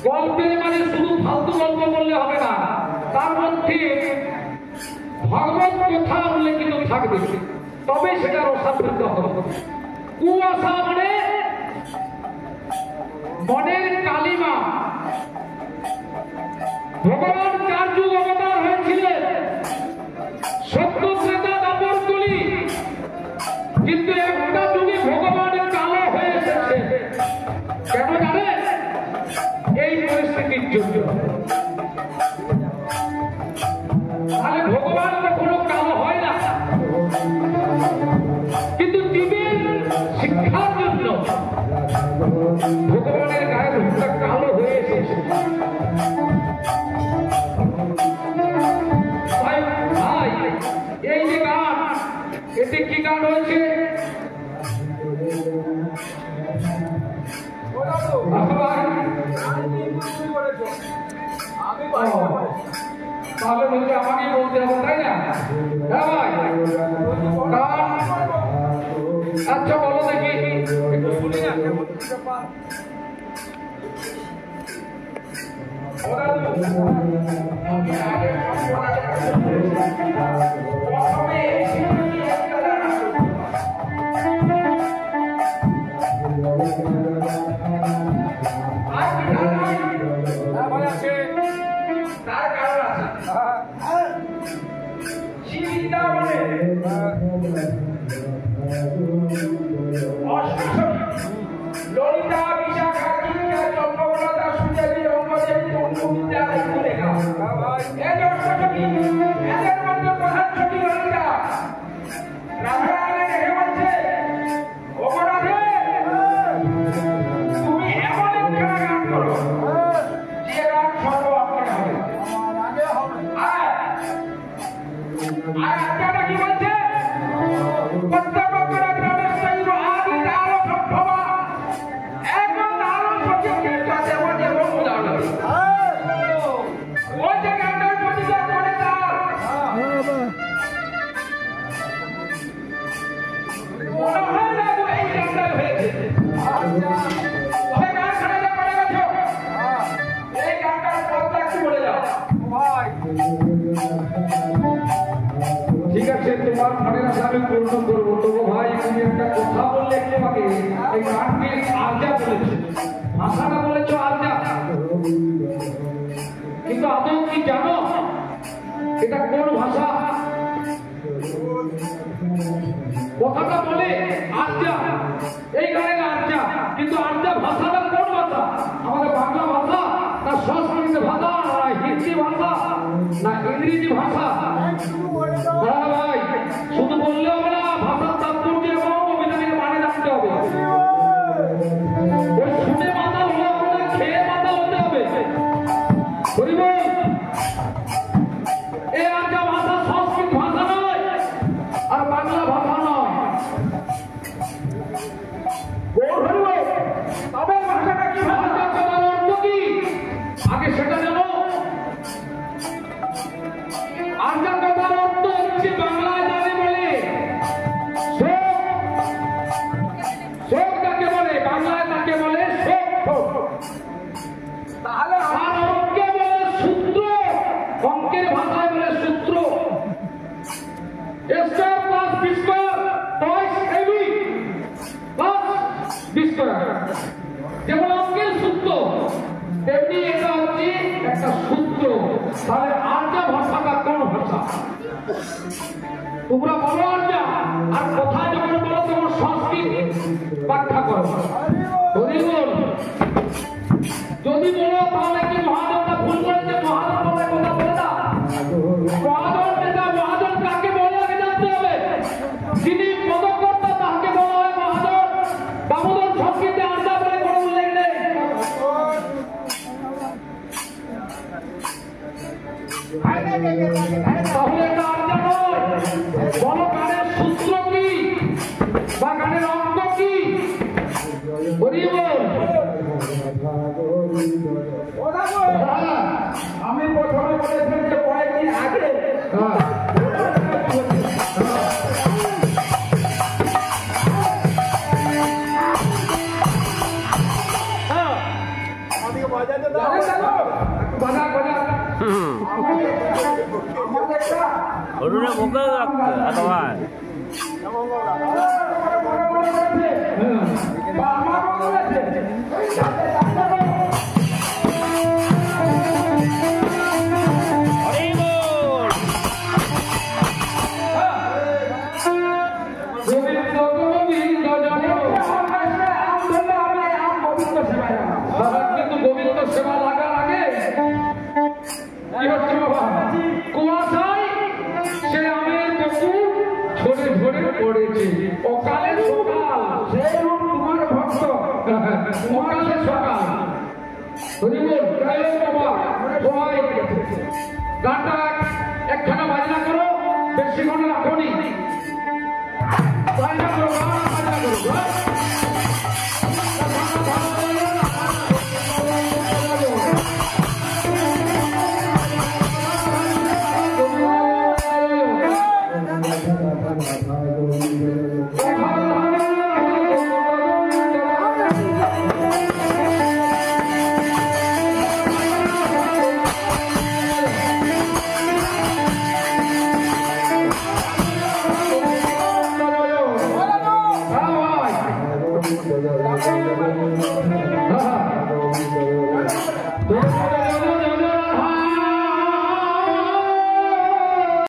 গল্পে মানে শুধু ফালতু গল্প বললে হবে না, তার মধ্যে ভগবত কথা উল্লেখিত থাকবে, তবে সেটা রসাবৃত হবে। কুয়াশা মানে মনের কালিমা। ভগবান 4 যুগ অবতার হয়েছিলেন, সত্য ত্রেতা দাপর কলি, কিন্তু একটা যুগে ভগবান কালো হয়ে এসেছে। কেন জানেন? এই পরিস্থিতির জন্য। তাহলে ভগবান কখনো কালো হয় না, কিন্তু জীবের শিক্ষার জন্য ভগবানের গায়ের রূপটা কালো হয়ে এসেছে। এই যে গান, এতে কি গান হয়েছে? তাহলে বলছে আমাকে বলতে হবে, তাই না? হ্যাঁ ভাই, গান আচ্ছা বলো দেখি, একটু শুনি না। ললিতা বিশাখা চিন্তা চন্দ্রকলতা সুদেবী রঙ্গদেবী তন্তুবিদ্যা লেখা এই অষ্টমী, এদের মধ্যে প্রধান ছবি ললিতা। রাধারানী দেখে বলছে, অপরাধে তুমি এমন একটা গান করো যে গান সর্বপ্রথম হবে। আর আপনারা কি বলছে? ঠিক আছে, তোমার মনের আশা আমি পূর্ণ করবো। তবু ভাই তুমি একটা কথা বললে একটু আগে, এই গানকে আরজা বলেছো, ভাষাটা বলেছো আরজা, কিন্তু আদৌ কি জানো এটা কোন ভাষা? কথাটা বলে আরজা, এই গানের আরজা, কিন্তু আরজা ভাষাটা কোন ভাষা? আমাদের বাংলা ভাষা না সংস্কৃত ভাষা না হিন্দি ভাষা না ইংরেজি ভাষা? হ্যাঁ ভাই, শুধু বললে হবে না, ভাষার তাৎপর্য এবং অভিধানের মানে জানতে হবে। ওই শুনে মাথা হলে হবে না, খেয়ে মাথা হতে হবে। এই আরজা ভাষা সংস্কৃত ভাষা নয়, আর বাংলা ভাষা নয়। তবে ভাষাটা কি ভাষা, কথার অর্থ কি আগে সেটা জানো। আরজা কথার অর্থ হচ্ছে বাংলায় জানে বলে শোক, তাকে বলে বাংলায়, তাকে বলে শোক। তাহলে আর অঙ্কে বলে সূত্র, অঙ্কের ভাষায় বলে সূত্র। Square plus B square twice AB plus B square, যেমন অঙ্কের সূত্র, তেমনি এটা হচ্ছে একটা সূত্র। তাহলে আরজা ভাষাটা কোন ভাষা? তোমরা বলো আরজা, আর কোথায় যখন বলো তখন সংস্কৃত ব্যাখ্যা করো। যদি বলো তাহলে কি মহাজনটা ভুল করেছে? মহাজন বলে কথা বলে না। মহাজন যেটা, মহাজন কাকে বলে আগে জানতে হবে। যিনি পদকর্তা তাকে বলা হয় মহাজন। দামোদর সংস্কৃতে আরজা বলে কোনো উল্লেখ নেই। তাহলে এটা আরজা নয়। বলো গানের সূত্র কি বা গানের অঙ্ক কি? আমি প্রথমে বলেছিলাম যে কয়েকদিন আগে Udah buka atau apa? গানটা একখানা বাজনা করো, বেশিক্ষণ রাখনি, বাজনা করো, বাজনা করো। Thank you.